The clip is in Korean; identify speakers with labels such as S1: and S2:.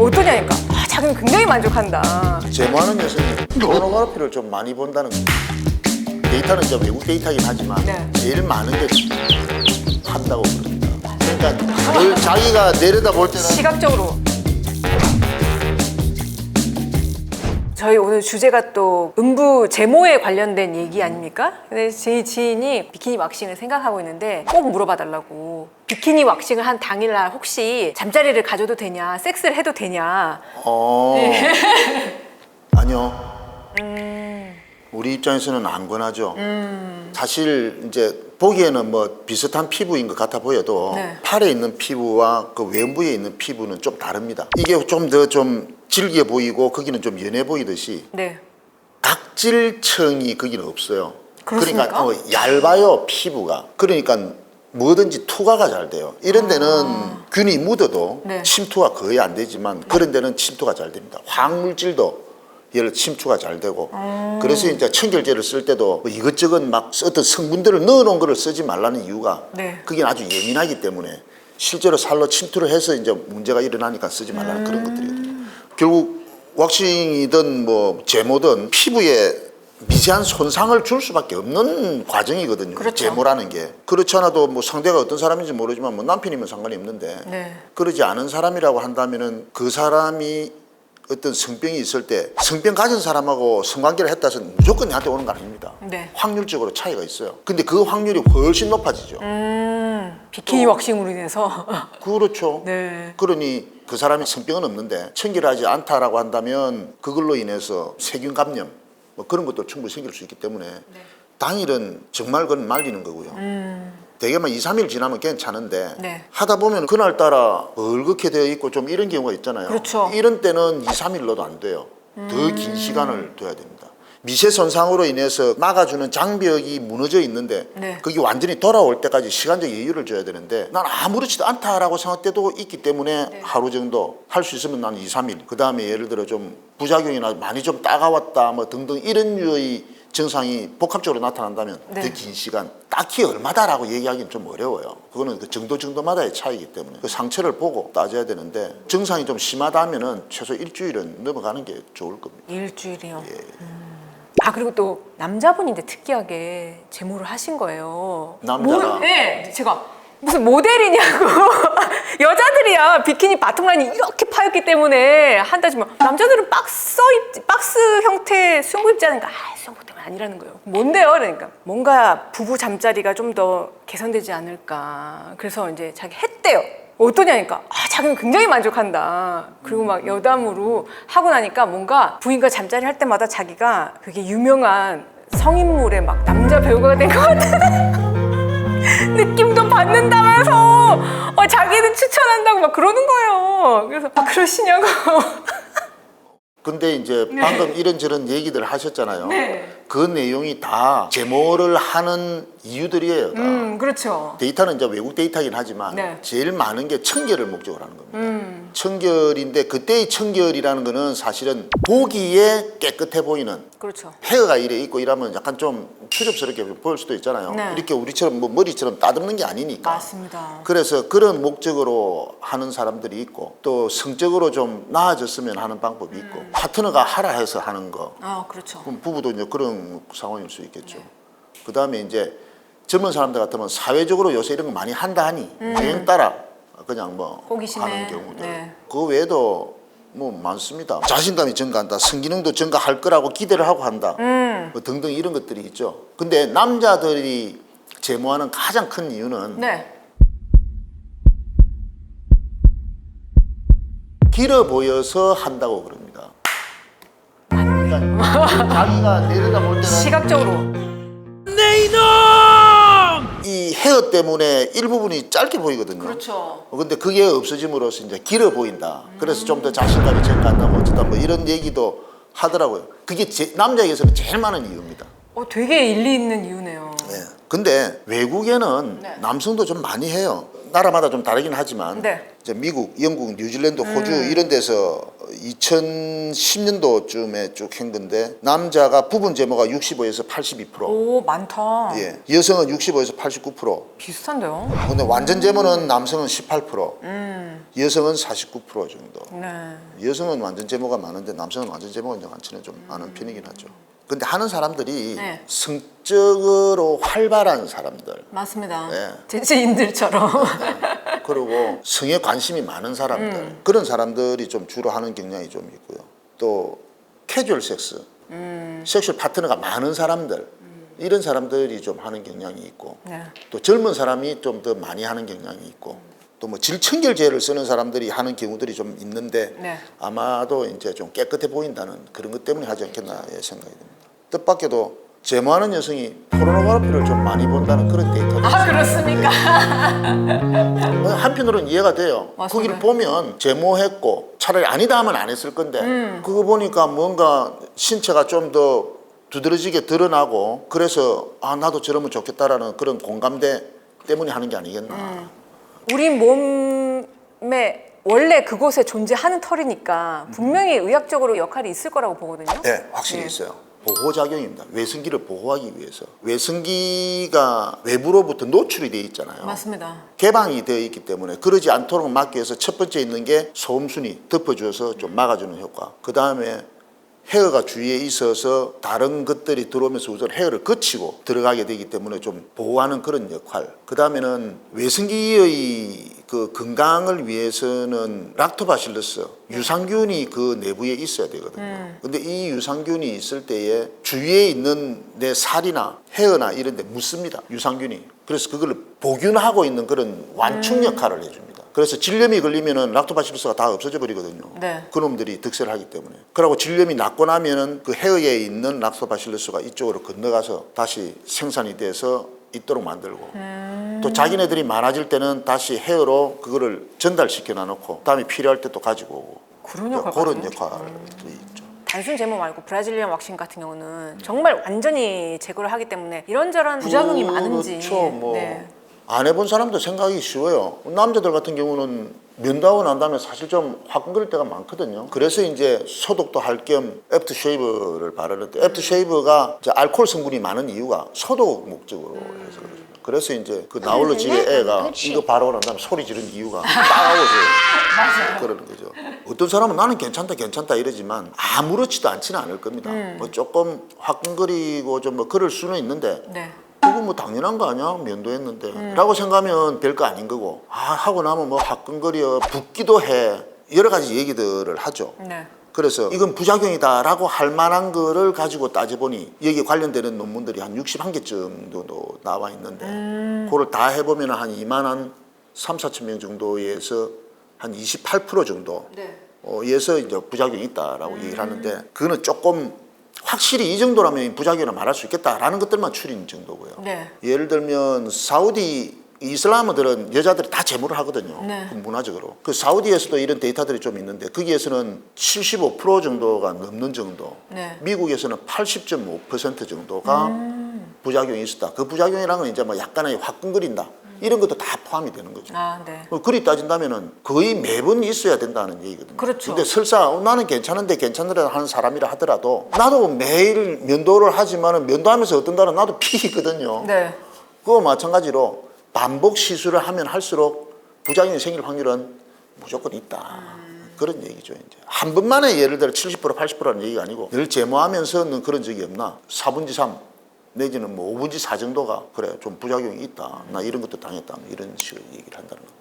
S1: 어떠냐니까. 자기는 굉장히 만족한다.
S2: 제모하는 여성이 포르노그래피를 좀 많이 본다는 거. 데이터는 이제 외국 데이터긴 하지만
S1: 네.
S2: 제일 많은 게 한다고 그럽니다. 그러니까 늘 자기가 내려다볼 때는
S1: 시각적으로. 저희 오늘 주제가 또 음부 제모에 관련된 얘기 아닙니까? 근데 제 지인이 비키니 왁싱을 생각하고 있는데 꼭 물어봐 달라고. 비키니 왁싱을 한 당일날 혹시 잠자리를 가져도 되냐, 섹스를 해도 되냐.
S2: 아니요. 우리 입장에서는 안 권하죠. 사실 이제 보기에는 뭐 비슷한 피부인 것 같아 보여도
S1: 네.
S2: 팔에 있는 피부와 그 외부에 있는 피부는 좀 다릅니다. 이게 좀 더 좀 질겨 보이고 거기는 좀 연해 보이듯이
S1: 네.
S2: 각질층이 거기는 없어요.
S1: 그렇습니까?
S2: 그러니까 얇아요, 피부가. 그러니까 뭐든지 투과가 잘 돼요. 이런 데는 균이 묻어도
S1: 네.
S2: 침투가 거의 안 되지만 그런 데는 침투가 잘 됩니다. 화학물질도 얘를 침투가 잘 되고 그래서 이제 청결제를 쓸 때도 뭐 이것저것 막 어떤 성분들을 넣어놓은 거를 쓰지 말라는 이유가
S1: 네.
S2: 그게 아주 예민하기 때문에 실제로 살로 침투를 해서 이제 문제가 일어나니까 쓰지 말라는 그런 것들이거든요. 결국 왁싱이든 뭐 제모든 피부에 미세한 손상을 줄 수밖에 없는 과정이거든요.
S1: 그렇죠.
S2: 제모라는 게. 그렇지 않아도 뭐 상대가 어떤 사람인지 모르지만 뭐 남편이면 상관이 없는데
S1: 네.
S2: 그러지 않은 사람이라고 한다면은 그 사람이 어떤 성병이 있을 때 성병 가진 사람하고 성관계를 했다 해서 무조건 내한테 오는 거 아닙니다.
S1: 네.
S2: 확률적으로 차이가 있어요. 근데 그 확률이 훨씬 높아지죠.
S1: 비키니 왁싱으로 인해서.
S2: 그렇죠.
S1: 네.
S2: 그러니 그 사람이 성병은 없는데 청결하지 않다라고 한다면 그걸로 인해서 세균 감염 뭐 그런 것도 충분히 생길 수 있기 때문에 당일은 정말 그건 말리는 거고요. 대개 막 2, 3일 지나면 괜찮은데
S1: 네.
S2: 하다 보면 그날따라 얼그게 되어 있고 좀 이런 경우가 있잖아요.
S1: 그렇죠.
S2: 이런 때는 2, 3일로도 안 돼요. 더 긴 시간을 둬야 됩니다. 미세 손상으로 인해서 막아주는 장벽이 무너져 있는데
S1: 네.
S2: 그게 완전히 돌아올 때까지 시간적 여유를 줘야 되는데 난 아무렇지도 않다라고 생각할 때도 있기 때문에 하루 정도 할 수 있으면 난 2, 3일 그 다음에 예를 들어 좀 부작용이나 많이 좀 따가웠다 뭐 등등 이런 류의 증상이 복합적으로 나타난다면
S1: 네.
S2: 더 긴 시간 딱히 얼마다라고 얘기하기는 좀 어려워요. 그거는 그 정도마다의 차이기 때문에 그 상처를 보고 따져야 되는데 증상이 좀 심하다면은 최소 일주일은 넘어가는 게 좋을 겁니다.
S1: 일주일이요. 그리고 또 남자분인데 특이하게 제모를 하신 거예요.
S2: 남자가?
S1: 네, 제가 무슨 모델이냐고. 여자들이야 비키니 바텀라인이 이렇게 파였기 때문에 한다지만 남자들은 박스 형태의 수영복 입지 않으니까 수영복 때문에 아니라는 거예요. 뭔데요? 그러니까 뭔가 부부 잠자리가 좀 더 개선되지 않을까. 그래서 이제 자기 했대요. 어떠냐니까. 자기는 굉장히 만족한다. 그리고 막 여담으로 하고 나니까 뭔가 부인과 잠자리 할 때마다 자기가 그게 유명한 성인물의 막 남자 배우가 된 것 같은 느낌도 받는다면서 자기는 추천한다고 막 그러는 거예요. 그래서 그러시냐고.
S2: 근데 이제 방금 이런저런 얘기들 하셨잖아요.
S1: 네.
S2: 그 내용이 다 제모를 하는 이유들이에요. 다.
S1: 그렇죠.
S2: 데이터는 이제 외국 데이터긴 하지만
S1: 네.
S2: 제일 많은 게 청결을 목적으로 하는 겁니다. 청결인데 그때의 청결이라는 거는 사실은 보기에 깨끗해 보이는
S1: 그렇죠.
S2: 헤어가 이래 있고 이러면 약간 좀 추접스럽게 보일 수도 있잖아요.
S1: 네.
S2: 이렇게 우리처럼 뭐 머리처럼 따듬는 게 아니니까.
S1: 맞습니다.
S2: 그래서 그런 목적으로 하는 사람들이 있고 또 성적으로 좀 나아졌으면 하는 방법이 있고 파트너가 하라 해서 하는 거.
S1: 그렇죠.
S2: 그럼 부부도 이제 그런 상황일 수 있겠죠. 그 다음에 이제 젊은 사람들 같으면 사회적으로 요새 이런 거 많이 한다 하니 유행 따라 그냥 뭐
S1: 호기심에.
S2: 하는 경우들.
S1: 네.
S2: 그 외에도 뭐 많습니다. 자신감이 증가한다. 성기능도 증가할 거라고 기대를 하고 한다. 뭐 등등 이런 것들이 있죠. 근데 남자들이 제모하는 가장 큰 이유는
S1: 네. 길어
S2: 보여서 한다고 그럽니다. 그러니까 자기가 내려다볼 때는
S1: 시각적으로.
S2: 이 헤어 때문에 일부분이 짧게 보이거든요.
S1: 그렇죠.
S2: 근데 그게 없어짐으로써 이제 길어 보인다. 그래서 좀 더 자신감이 증가한다, 뭐 어쩌다 뭐 이런 얘기도 하더라고요. 그게 남자에게서는 제일 많은 이유입니다.
S1: 되게 일리 있는 이유네요.
S2: 네. 근데 외국에는
S1: 네.
S2: 남성도 좀 많이 해요. 나라마다 좀 다르긴 하지만
S1: 네.
S2: 이제 미국, 영국, 뉴질랜드, 호주 이런 데서 2010년도쯤에 쭉 한 건데 남자가 부분 제모가 65에서 82%,
S1: 오, 많다.
S2: 예, 여성은 65에서 89%.
S1: 비슷한데요?
S2: 근데 완전 제모는 남성은 18%, 여성은 49% 정도.
S1: 네.
S2: 여성은 완전 제모가 많은데 남성은 완전 제모가 이제 많지는 좀 많은 편이긴 하죠. 근데 하는 사람들이
S1: 네.
S2: 성적으로 활발한 사람들,
S1: 맞습니다.
S2: 네.
S1: 제주인들처럼.
S2: 그리고 성에 관심이 많은 사람들, 그런 사람들이 좀 주로 하는 경향이 좀 있고요. 또 캐주얼 섹스, 섹슈얼 파트너가 많은 사람들, 이런 사람들이 좀 하는 경향이 있고,
S1: 네.
S2: 또 젊은 사람이 좀 더 많이 하는 경향이 있고, 또 뭐 질청결제를 쓰는 사람들이 하는 경우들이 좀 있는데,
S1: 네.
S2: 아마도 이제 좀 깨끗해 보인다는 그런 것 때문에 하지 않겠나 생각이 듭니다. 뜻밖에도 제모하는 여성이 포르노그래피를 좀 많이 본다는 그런 데이터도 있어요.
S1: 아, 그렇습니까?
S2: 한편으로는 이해가 돼요.
S1: 맞습니다.
S2: 거기를 보면 제모했고 차라리 아니다 하면 안 했을 건데 그거 보니까 뭔가 신체가 좀 더 두드러지게 드러나고 그래서 아 나도 저러면 좋겠다라는 그런 공감대 때문에 하는 게 아니겠나.
S1: 우리 몸에 원래 그곳에 존재하는 털이니까 분명히 의학적으로 역할이 있을 거라고 보거든요.
S2: 네, 확실히 있어요. 보호작용입니다. 외성기를 보호하기 위해서. 외성기가 외부로부터 노출이 되어 있잖아요.
S1: 맞습니다.
S2: 개방이 되어 있기 때문에 그러지 않도록 막기 위해서 첫 번째 있는 게 소음순이 덮어줘서 좀 막아주는 효과. 그 다음에 헤어가 주위에 있어서 다른 것들이 들어오면서 우선 헤어를 거치고 들어가게 되기 때문에 좀 보호하는 그런 역할. 그 다음에는 외성기의 그 건강을 위해서는 락토바실러스 유산균이 그 내부에 있어야 되거든요. 근데 이 유산균이 있을 때에 주위에 있는 내 살이나 헤어나 이런 데 묻습니다. 유산균이. 그래서 그걸 보균하고 있는 그런 완충 역할을 해줍니다. 그래서 질염이 걸리면은 락토바실러스가 다 없어져 버리거든요.
S1: 네.
S2: 그놈들이 득세를 하기 때문에. 그리고 질염이 낫고 나면은 그 헤어에 있는 락토바실러스가 이쪽으로 건너가서 다시 생산이 돼서 있도록 만들고 또 자기네들이 많아질 때는 다시 헤어로 그거를 전달시켜 놔놓고 다음에 필요할 때 또 가지고 오고
S1: 그런 역할까지?
S2: 그런 역할이 있죠.
S1: 단순 제모 말고 브라질리안 왁싱 같은 경우는 정말 완전히 제거를 하기 때문에 이런저런 부작용이 많은지.
S2: 그렇죠. 뭐
S1: 네.
S2: 안 해본 사람도 생각하기 쉬워요. 남자들 같은 경우는 면도하고 난 다음에 사실 좀 화끈거릴 때가 많거든요. 그래서 이제 소독도 할 겸 애프터 쉐이브를 바르는데 애프터 쉐이브가 이제 알코올 성분이 많은 이유가 소독 목적으로 해서 그렇죠. 그래서 이제 그 나홀로 집에 애가 이거 바르고 난 다음에 소리 지르는 이유가 따가워서 그러는 거죠. 어떤 사람은 나는 괜찮다 이러지만 아무렇지도 않지는 않을 겁니다. 뭐 조금 화끈거리고 좀 뭐 그럴 수는 있는데
S1: 네.
S2: 그거 뭐 당연한 거 아니야? 면도했는데 라고 생각하면 별거 아닌 거고 하고 나면 뭐 화끈거려 붓기도 해 여러 가지 얘기들을 하죠.
S1: 네.
S2: 그래서 이건 부작용이다 라고 할 만한 거를 가지고 따져보니 여기에 관련되는 논문들이 한 61개 정도 나와 있는데 그걸 다 해보면 한 2만 한 3, 4천 명 정도에서 한 28% 정도
S1: 네.
S2: 에서 이제 부작용이 있다라고 얘기를 하는데 그거는 조금 확실히 이 정도라면 부작용을 말할 수 있겠다라는 것들만 추린 정도고요.
S1: 네.
S2: 예를 들면 사우디 이슬람어들은 여자들이 다 제모를 하거든요.
S1: 네.
S2: 문화적으로. 그 사우디에서도 이런 데이터들이 좀 있는데 거기에서는 75% 정도가 넘는 정도.
S1: 네.
S2: 미국에서는 80.5% 정도가 부작용이 있었다. 그 부작용이라는 건 이제 뭐 약간의 화끈거린다. 이런 것도 다 포함이 되는 거죠.
S1: 아, 네.
S2: 그리 따진다면은 거의 매번 있어야 된다는 얘기거든요.
S1: 그렇죠.
S2: 근데 설사 나는 괜찮은데 괜찮으라 하는 사람이라 하더라도 나도 매일 면도를 하지만은 면도하면서 어떤 날은 나도 피거든요.
S1: 네.
S2: 그거 마찬가지로 반복 시술을 하면 할수록 부작용이 생길 확률은 무조건 있다. 그런 얘기죠. 이제 한 번만에 예를 들어 70% 80%라는 얘기가 아니고 늘 제모하면서는 그런 적이 없나? 4분지 3 내지는 뭐 5분지 4 정도가 그래 좀 부작용이 있다. 나 이런 것도 당했다. 이런 식으로 얘기를 한다는 겁니다.